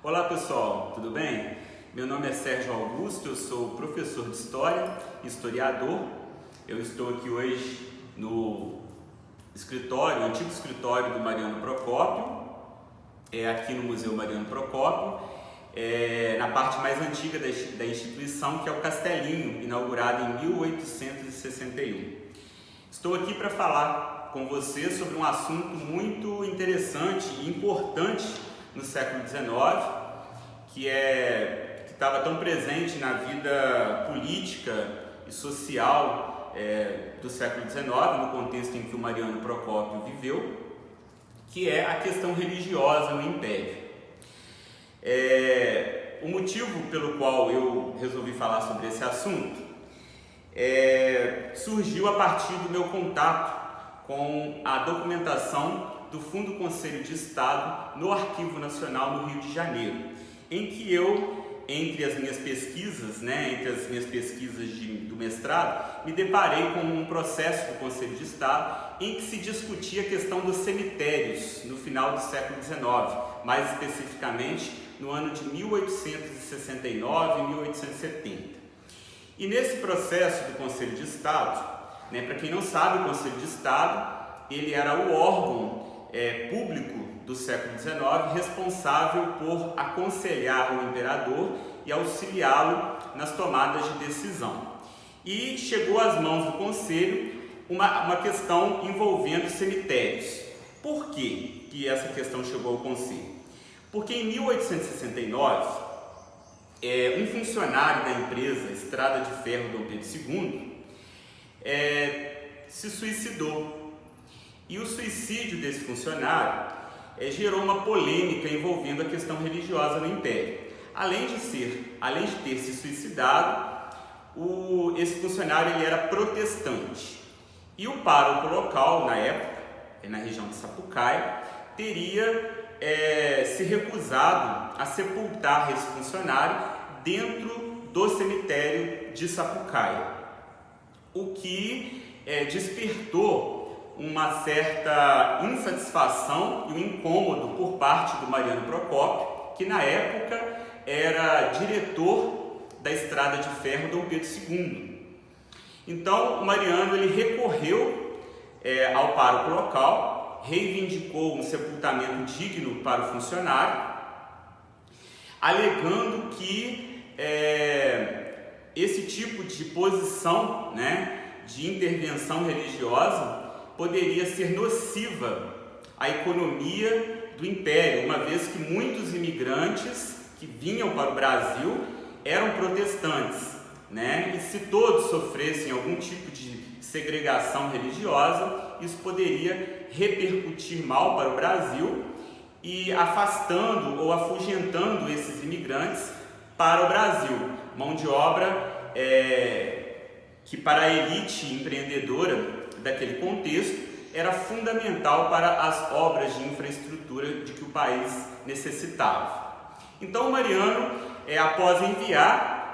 Olá pessoal, tudo bem? Meu nome é Sérgio Augusto, eu sou professor de História, historiador. Eu estou aqui hoje no escritório, antigo escritório do Mariano Procópio, aqui no Museu Mariano Procópio, na parte mais antiga da instituição, que é o Castelinho, inaugurado em 1861. Estou aqui para falar com você sobre um assunto muito interessante e importante no século XIX, que estava tão presente na vida política e social do século XIX, no contexto em que o Mariano Procópio viveu, que é a questão religiosa no Império. O motivo pelo qual eu resolvi falar sobre esse assunto surgiu a partir do meu contato com a documentação do Fundo Conselho de Estado no Arquivo Nacional no Rio de Janeiro, em que eu, entre as minhas pesquisas do mestrado, me deparei com um processo do Conselho de Estado em que se discutia a questão dos cemitérios no final do século XIX, mais especificamente no ano de 1869 e 1870. E nesse processo do Conselho de Estado, para quem não sabe, o Conselho de Estado ele era o órgão público do século XIX responsável por aconselhar o imperador e auxiliá-lo nas tomadas de decisão. E chegou às mãos do Conselho uma questão envolvendo cemitérios. Por que essa questão chegou ao Conselho? Porque em 1869, um funcionário da empresa Estrada de Ferro Dom Pedro II se suicidou. E o suicídio desse funcionário gerou uma polêmica envolvendo a questão religiosa no Império. Além de ter se suicidado, esse funcionário ele era protestante. E o pároco local, na época, na região de Sapucaia, teria se recusado a sepultar esse funcionário dentro do cemitério de Sapucaia, o que despertou uma certa insatisfação e um incômodo por parte do Mariano Procópio, que na época era diretor da Estrada de Ferro Dom Pedro II. Então o Mariano ele recorreu ao pároco local, reivindicou um sepultamento digno para o funcionário, alegando que esse tipo de posição, de intervenção religiosa poderia ser nociva à economia do Império, uma vez que muitos imigrantes que vinham para o Brasil eram protestantes, e se todos sofressem algum tipo de segregação religiosa, isso poderia repercutir mal para o Brasil e afastando ou afugentando esses imigrantes para o Brasil, mão de obra que para a elite empreendedora daquele contexto era fundamental para as obras de infraestrutura de que o país necessitava. Então o Mariano, após enviar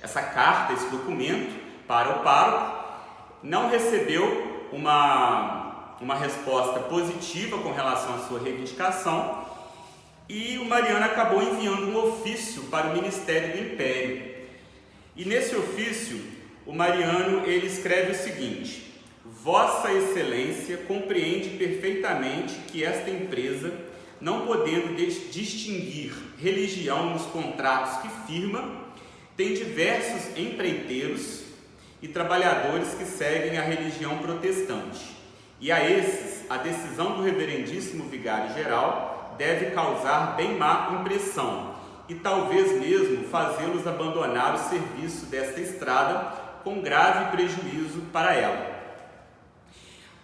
essa carta, esse documento para o pároco, não recebeu uma resposta positiva com relação à sua reivindicação, e o Mariano acabou enviando um ofício para o Ministério do Império. E nesse ofício o Mariano ele escreve o seguinte: Vossa Excelência compreende perfeitamente que esta empresa, não podendo distinguir religião nos contratos que firma, tem diversos empreiteiros e trabalhadores que seguem a religião protestante. E a esses, a decisão do reverendíssimo vigário-geral deve causar bem má impressão e talvez mesmo fazê-los abandonar o serviço desta estrada com grave prejuízo para ela.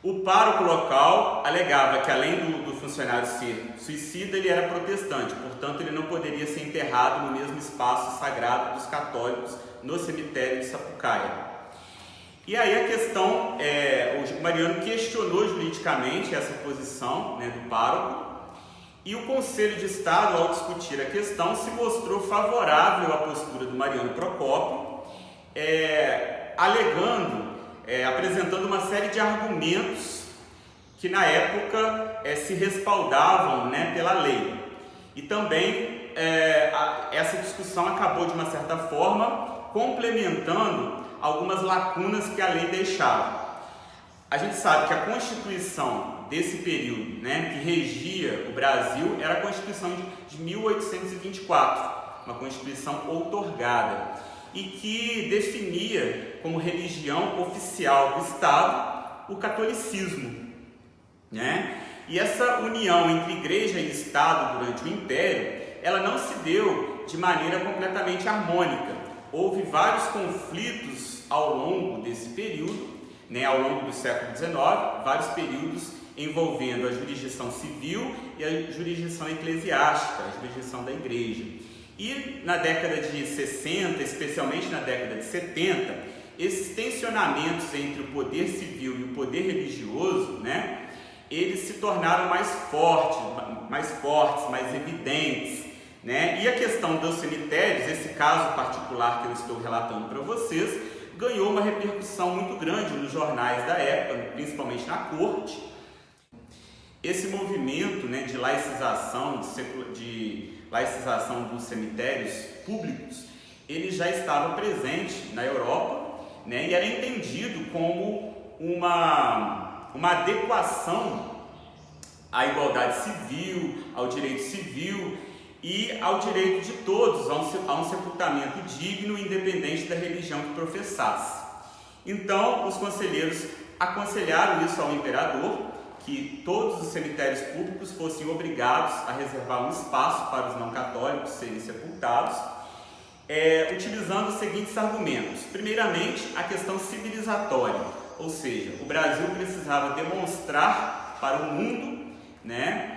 O pároco local alegava que, além do funcionário ser suicida, ele era protestante, portanto ele não poderia ser enterrado no mesmo espaço sagrado dos católicos no cemitério de Sapucaia. E aí a questão, o Mariano questionou juridicamente essa posição do pároco, e o Conselho de Estado, ao discutir a questão, se mostrou favorável à postura do Mariano Procópio, alegando, apresentando uma série de argumentos que na época se respaldavam, né, pela lei. E também essa discussão acabou, de uma certa forma, complementando algumas lacunas que a lei deixava. A gente sabe que a Constituição desse período, né, que regia o Brasil, era a Constituição de 1824, uma Constituição outorgada, e que definia como religião oficial do Estado o catolicismo, né? E essa união entre igreja e Estado durante o Império, ela não se deu de maneira completamente harmônica. Houve vários conflitos ao longo desse período, né, ao longo do século XIX, vários períodos envolvendo a jurisdição civil e a jurisdição eclesiástica, a jurisdição da igreja. E na década de 60, especialmente na década de 70, esses tensionamentos entre o poder civil e o poder religioso, né, eles se tornaram mais fortes, mais evidentes, né? E a questão dos cemitérios, esse caso particular que eu estou relatando para vocês, ganhou uma repercussão muito grande nos jornais da época, principalmente na corte. Esse movimento, né, de laicização dos cemitérios públicos, ele já estava presente na Europa, né, e era entendido como uma adequação à igualdade civil, ao direito civil e ao direito de todos a um sepultamento digno, independente da religião que professasse. Então, os conselheiros aconselharam isso ao imperador, que todos os cemitérios públicos fossem obrigados a reservar um espaço para os não católicos serem sepultados, utilizando os seguintes argumentos. Primeiramente, a questão civilizatória, ou seja, o Brasil precisava demonstrar para o mundo, né,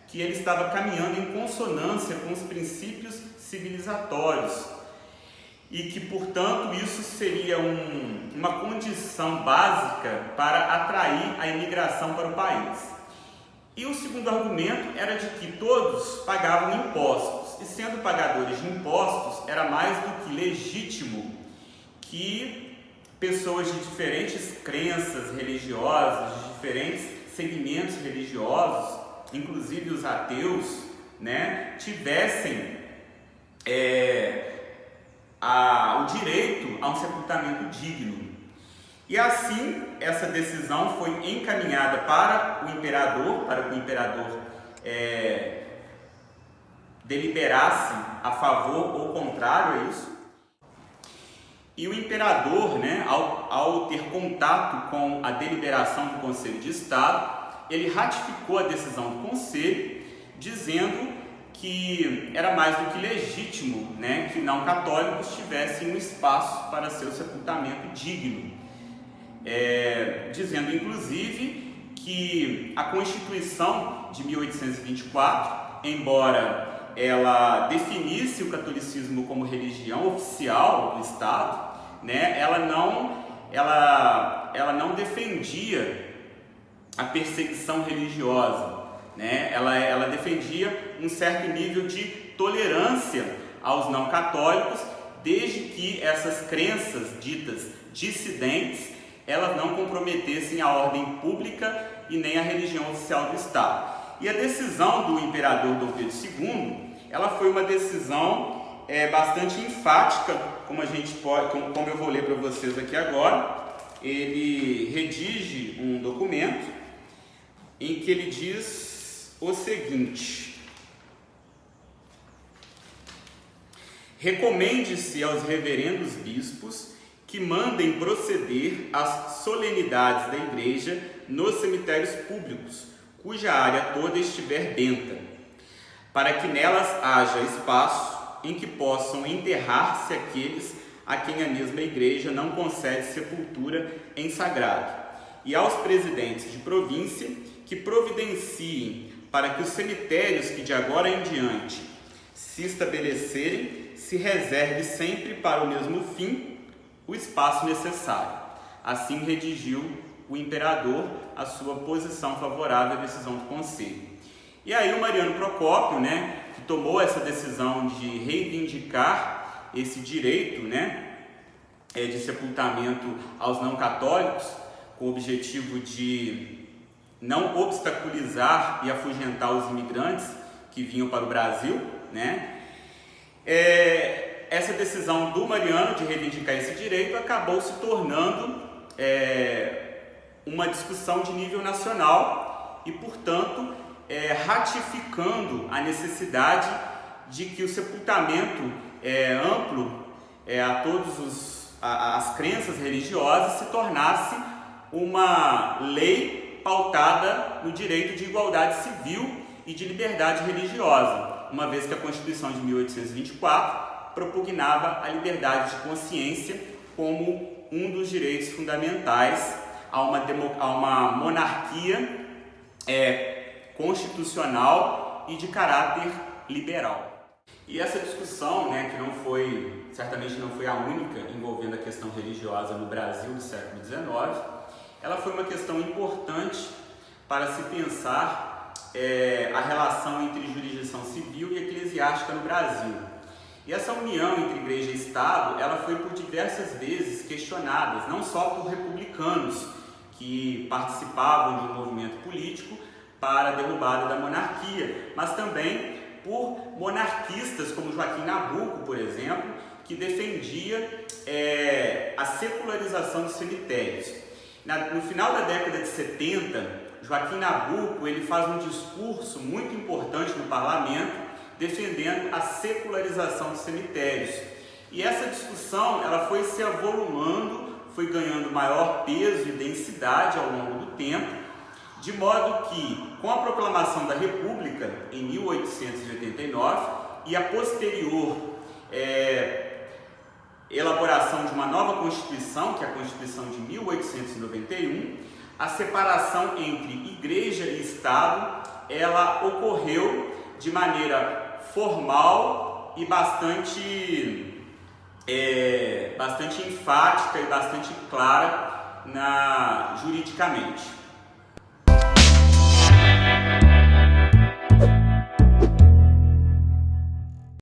que ele estava caminhando em consonância com os princípios civilizatórios e que, portanto, isso seria uma condição básica para atrair a imigração para o país. E o segundo argumento era de que todos pagavam impostos, e sendo pagadores de impostos, era mais do que legítimo que pessoas de diferentes crenças religiosas, de diferentes segmentos religiosos, inclusive os ateus, né, tivessem o direito a um sepultamento digno. E assim, essa decisão foi encaminhada para que o imperador deliberasse a favor ou contrário a isso. E o imperador, né, ao ter contato com a deliberação do Conselho de Estado, ele ratificou a decisão do Conselho, dizendo que era mais do que legítimo, né, que não católicos tivessem um espaço para seu sepultamento digno, dizendo inclusive que a Constituição de 1824, embora ela definisse o catolicismo como religião oficial do Estado, né, ela não defendia a perseguição religiosa, né? Ela defendia um certo nível de tolerância aos não católicos, desde que essas crenças ditas dissidentes, elas não comprometessem a ordem pública e nem a religião oficial do Estado. E a decisão do imperador Dom Pedro II, ela foi uma decisão bastante enfática, como eu vou ler para vocês aqui agora. Ele redige um documento em que ele diz o seguinte: recomende-se aos reverendos bispos que mandem proceder às solenidades da igreja nos cemitérios públicos, cuja área toda estiver benta, para que nelas haja espaço em que possam enterrar-se aqueles a quem a mesma igreja não concede sepultura em sagrado, e aos presidentes de província que providenciem para que os cemitérios que de agora em diante se estabelecerem se reserve sempre para o mesmo fim o espaço necessário. Assim redigiu o imperador a sua posição favorável à decisão do conselho. E aí o Mariano Procópio, né, que tomou essa decisão de reivindicar esse direito, né, de sepultamento aos não católicos, com o objetivo de não obstaculizar e afugentar os imigrantes que vinham para o Brasil, né? Essa decisão do Mariano de reivindicar esse direito acabou se tornando uma discussão de nível nacional e, portanto, ratificando a necessidade de que o sepultamento amplo a todas as crenças religiosas se tornasse uma lei pautada no direito de igualdade civil e de liberdade religiosa, uma vez que a Constituição de 1824 propugnava a liberdade de consciência como um dos direitos fundamentais a uma monarquia constitucional e de caráter liberal. E essa discussão, né, que certamente não foi a única envolvendo a questão religiosa no Brasil do século XIX, ela foi uma questão importante para se pensar a relação entre jurisdição civil e eclesiástica no Brasil. E essa união entre igreja e Estado, ela foi por diversas vezes questionada, não só por republicanos que participavam de um movimento político para a derrubada da monarquia, mas também por monarquistas como Joaquim Nabuco, por exemplo, que defendia a secularização dos cemitérios. No final da década de 70, Joaquim Nabuco ele faz um discurso muito importante no parlamento defendendo a secularização dos cemitérios. E essa discussão ela foi se avolumando, foi ganhando maior peso e densidade ao longo do tempo, de modo que, com a proclamação da República em 1889 e a posterior elaboração de uma nova Constituição, que é a Constituição de 1891, a separação entre Igreja e Estado, ela ocorreu de maneira formal e bastante enfática e bastante clara juridicamente.